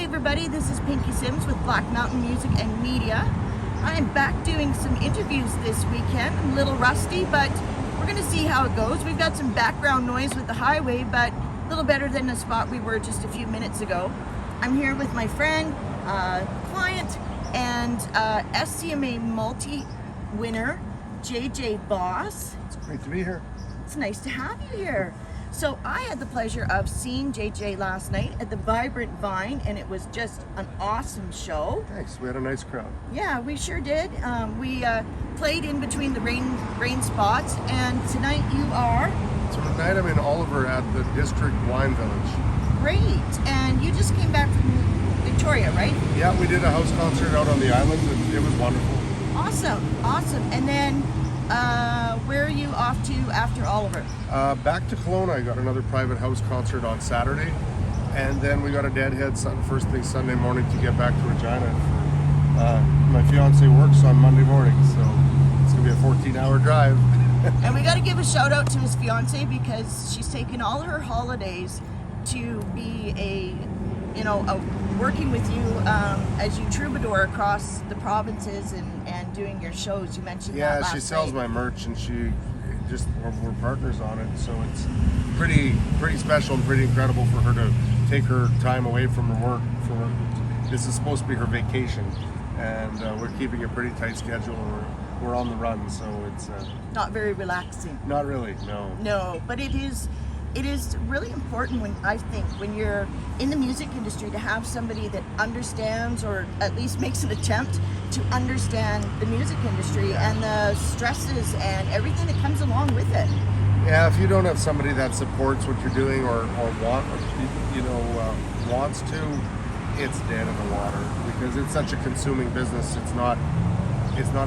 everybody, this is Pinky Sims with Black Mountain Music and Media. I am back doing some interviews this weekend. I'm a little rusty, but we're going to see how it goes. We've got some background noise with the highway, but a little better than the spot we were just a few minutes ago. I'm here with my friend, client, and SCMA multi-winner, JJ Voss. It's great to be here. It's nice to have you here. So I had the pleasure of seeing JJ last night at the Vibrant Vine, and it was just an awesome show. Thanks. We had a nice crowd. Yeah, we sure did. We played in between the rain spots, and tonight you are? So tonight I'm in Oliver at the District Wine Village. Great. And you just came back from Victoria, right? Yeah, we did a house concert out on the island, and it was wonderful. Awesome. And then where are you off to after Oliver? Back to Kelowna. I got another private house concert on Saturday, and then we got a deadhead first thing Sunday morning to get back to Regina. My fiance works on Monday morning, so it's gonna be a 14-hour drive. And we got to give a shout out to his fiance because she's taken all her holidays to be working with you as you troubadour across the provinces and doing your shows. You mentioned that last she sells night. my merch, and we're partners on it, so it's pretty special and pretty incredible for her to take her time away from her work. This is supposed to be her vacation, and we're keeping a pretty tight schedule. We're on the run, so it's not very relaxing. Not really, no. No, but it is really important when you're in the music industry to have somebody that understands, or at least makes an attempt to understand the music industry and the stresses and everything that comes along with it. Yeah, if you don't have somebody that supports what you're doing or wants to, it's dead in the water because it's such a consuming business. It's not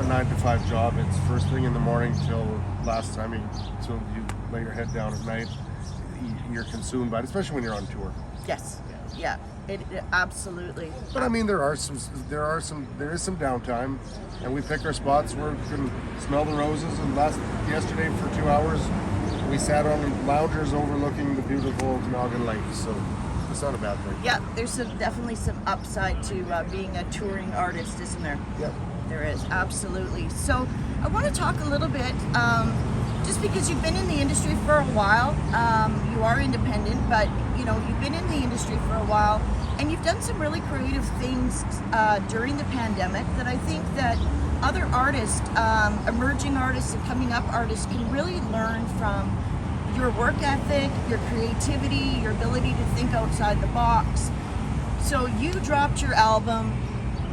a 9-to-5 job. It's first thing in the morning till you lay your head down at night. You're consumed by it, especially when you're on tour. Yes. Yeah. It absolutely. But I mean, there is some downtime, and we pick our spots where we can smell the roses. And yesterday for 2 hours, we sat on loungers overlooking the beautiful Okanagan Lake. So it's not a bad thing. Yeah, there's definitely some upside to being a touring artist, isn't there? Yeah. There is, absolutely. So I want to talk a little bit. Just because you've been in the industry for a while, you are independent, but you've been in the industry for a while, and you've done some really creative things during the pandemic that I think that other artists, emerging artists and coming up artists can really learn from. Your work ethic, your creativity, your ability to think outside the box. So you dropped your album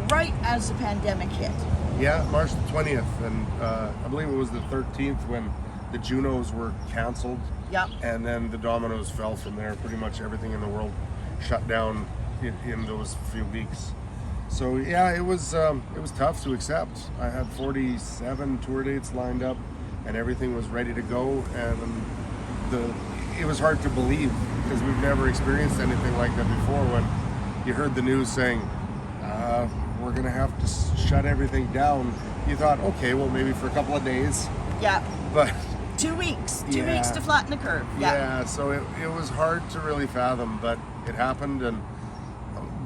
right as the pandemic hit. Yeah, March the 20th, and I believe it was the 13th when the Junos were canceled. Yep. And then the dominoes fell from there. Pretty much everything in the world shut down in those few weeks. So yeah, it was tough to accept. I had 47 tour dates lined up, and everything was ready to go. And it was hard to believe because we've never experienced anything like that before. When you heard the news saying we're gonna have to shut everything down, you thought, okay, well maybe for a couple of days. Yeah. But 2 weeks. 2 weeks to flatten the curve. Yeah, so it was hard to really fathom, but it happened,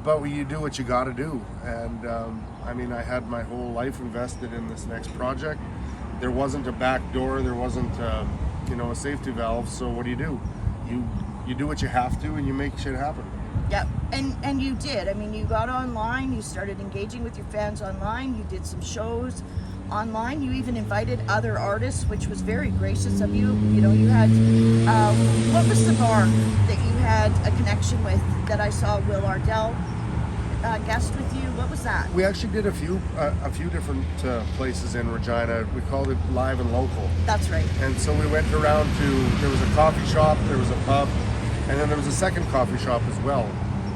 but you do what you got to do. And I had my whole life invested in this next project. There wasn't a back door, there wasn't a safety valve. So what do? You do what you have to, and you make shit happen. Yep, and you did. You got online, you started engaging with your fans online, you did some shows online, you even invited other artists, which was very gracious of you. You had, what was the bar that you had a connection with that I saw Will Ardell guest with you? What was that? We actually did a few different places in Regina. We called it Live and Local. That's right. And so we went around there was a coffee shop, there was a pub, and then there was a second coffee shop as well.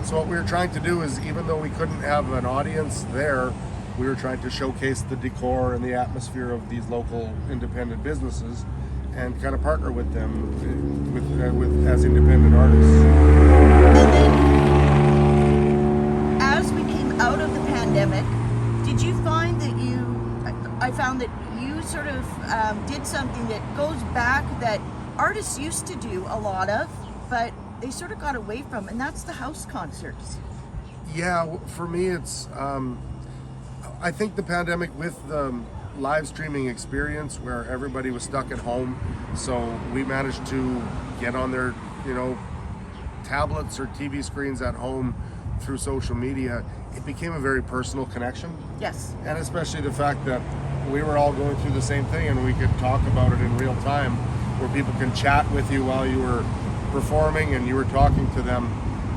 So what we were trying to do is, even though we couldn't have an audience there, we were trying to showcase the decor and the atmosphere of these local independent businesses and kind of partner with them as independent artists. And then, as we came out of the pandemic, did you find that I found that you sort of did something that goes back that artists used to do a lot of, but they sort of got away from, and that's the house concerts. Yeah, for me, it's I think the pandemic with the live streaming experience where everybody was stuck at home, so we managed to get on their, tablets or TV screens at home through social media. It became a very personal connection. Yes. And especially the fact that we were all going through the same thing and we could talk about it in real time, where people can chat with you while you were performing and you were talking to them.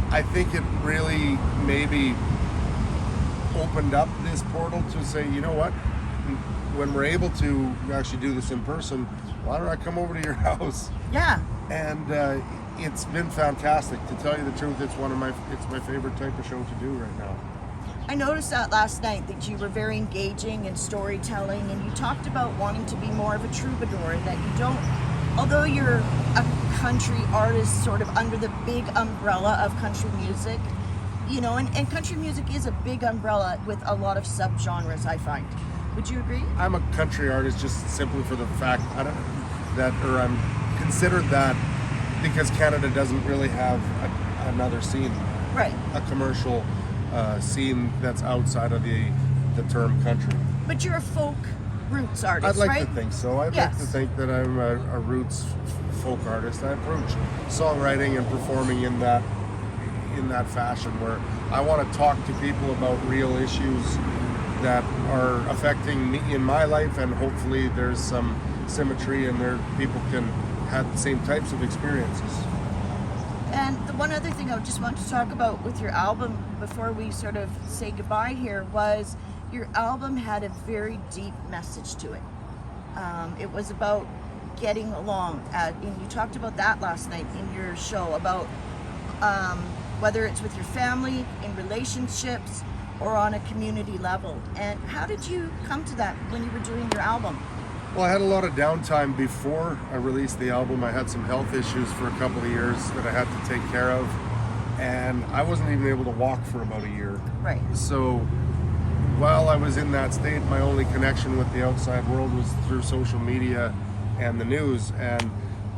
I think it really maybe opened up this portal to say, you know what, when we're able to actually do this in person, why don't I come over to your house? Yeah. And it's been fantastic. To tell you the truth, it's my favorite type of show to do right now. I noticed that last night, that you were very engaging in storytelling, and you talked about wanting to be more of a troubadour, and that you don't, although you're a country artist sort of under the big umbrella of country music, and country music is a big umbrella with a lot of subgenres, I find. Would you agree? I'm a country artist just simply for the fact I'm considered that because Canada doesn't really have another scene, Right. a commercial scene that's outside of the term country. But you're a folk roots artist, I'd like right? to think so. I'd like to think that I'm a roots folk artist. I approach songwriting and performing in that fashion, where I want to talk to people about real issues that are affecting me in my life, and hopefully there's some symmetry and there people can have the same types of experiences. And the one other thing I just want to talk about with your album before we sort of say goodbye here was your album had a very deep message to it. It was about getting along, and you talked about that last night in your show, about whether it's with your family, in relationships, or on a community level. And how did you come to that when you were doing your album? Well, I had a lot of downtime before I released the album. I had some health issues for a couple of years that I had to take care of, and I wasn't even able to walk for about a year. Right. So while I was in that state, my only connection with the outside world was through social media and the news. And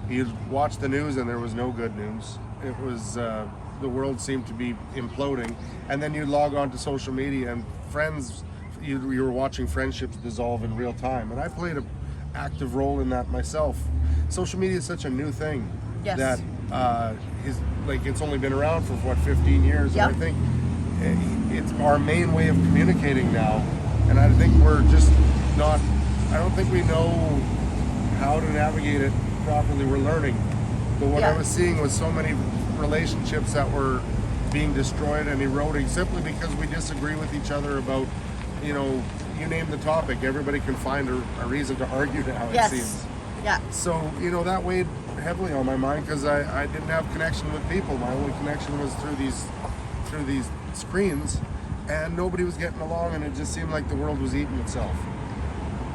you'd watch the news and there was no good news. It was, the world seemed to be imploding. And then you'd log on to social media and you were watching friendships dissolve in real time. And I played an active role in that myself. Social media is such a new thing. Yes. That it's only been around for 15 years. Yep. And I think it's our main way of communicating now, and I think we're just not, I don't think we know how to navigate it properly. We're learning. But what I was seeing was so many relationships that were being destroyed and eroding simply because we disagree with each other about, you name the topic. Everybody can find a reason to argue now, it seems. Yeah. So, that weighed heavily on my mind because I didn't have connection with people. My only connection was through these screens, and nobody was getting along, and it just seemed like the world was eating itself.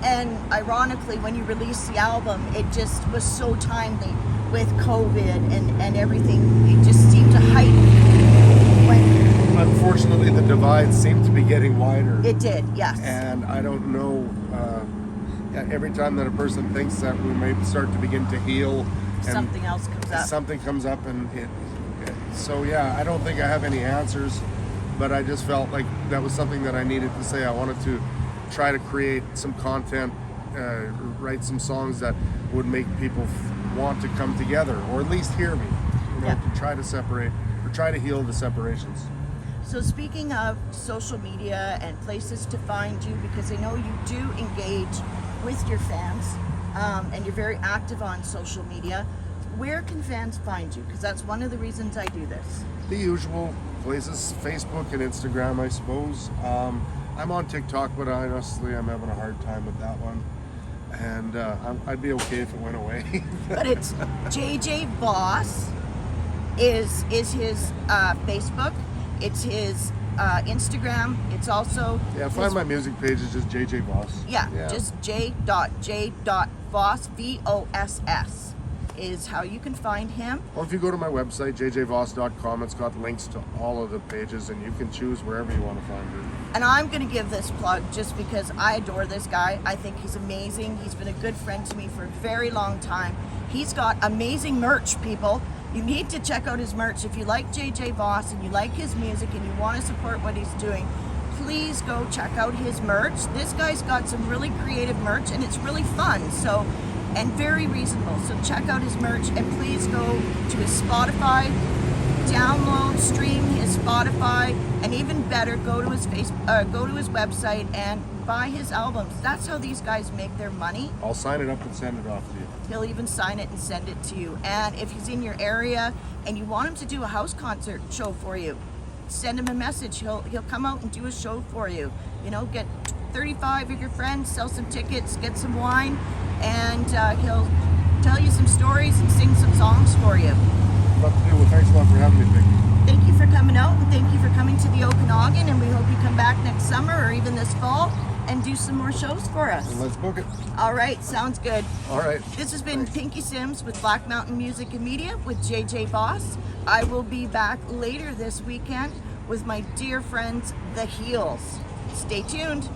And ironically, when you released the album, it just was so timely with COVID and everything. It just seemed to heighten when... Unfortunately, the divide seemed to be getting wider. It did, yes. And I don't know, every time that a person thinks that we may start to begin to heal, and something else comes up. Something comes up, and I don't think I have any answers, but I just felt like that was something that I needed to say. I wanted to try to create some content, write some songs that would make people want to come together, or at least hear me, to try to separate, or try to heal the separations. So speaking of social media and places to find you, because I know you do engage with your fans, and you're very active on social media, where can fans find you? Because that's one of the reasons I do this. The usual places, Facebook and Instagram, I suppose. I'm on TikTok, but honestly, I'm having a hard time with that one. And I'd be okay if it went away. But it's JJ Voss is his Facebook. It's his Instagram. It's also find my music page is just JJ Voss. Just J.J.Voss, VOSS is how you can find him. Or if you go to my website, jjvoss.com, it's got links to all of the pages, and you can choose wherever you want to find it. And I'm going to give this plug just because I adore this guy. I think he's amazing. He's been a good friend to me for a very long time. He's got amazing merch, people. You need to check out his merch. If you like JJ Voss and you like his music and you want to support what he's doing, please go check out his merch. This guy's got some really creative merch and it's really fun. So, and very reasonable. So check out his merch and please go to his Spotify, download, stream his Spotify, and even better, go to his go to his website and buy his albums. That's how these guys make their money. I'll sign it up and send it off to you. He'll even sign it and send it to you. And if he's in your area and you want him to do a house concert show for you, send him a message. He'll come out and do a show for you. You know, get 35 of your friends, sell some tickets, get some wine, and he'll tell you some stories and sing some songs for you. Love to do. Well, thanks a lot for having me, Vicky. Thank you for coming out, and thank you for coming to the Okanagan, and we hope you come back next summer or even this fall and do some more shows for us. And let's book it. All right, sounds good. All right. This has been Pinky Sims with Black Mountain Music and Media with JJ Voss. I will be back later this weekend with my dear friends, The Heels. Stay tuned.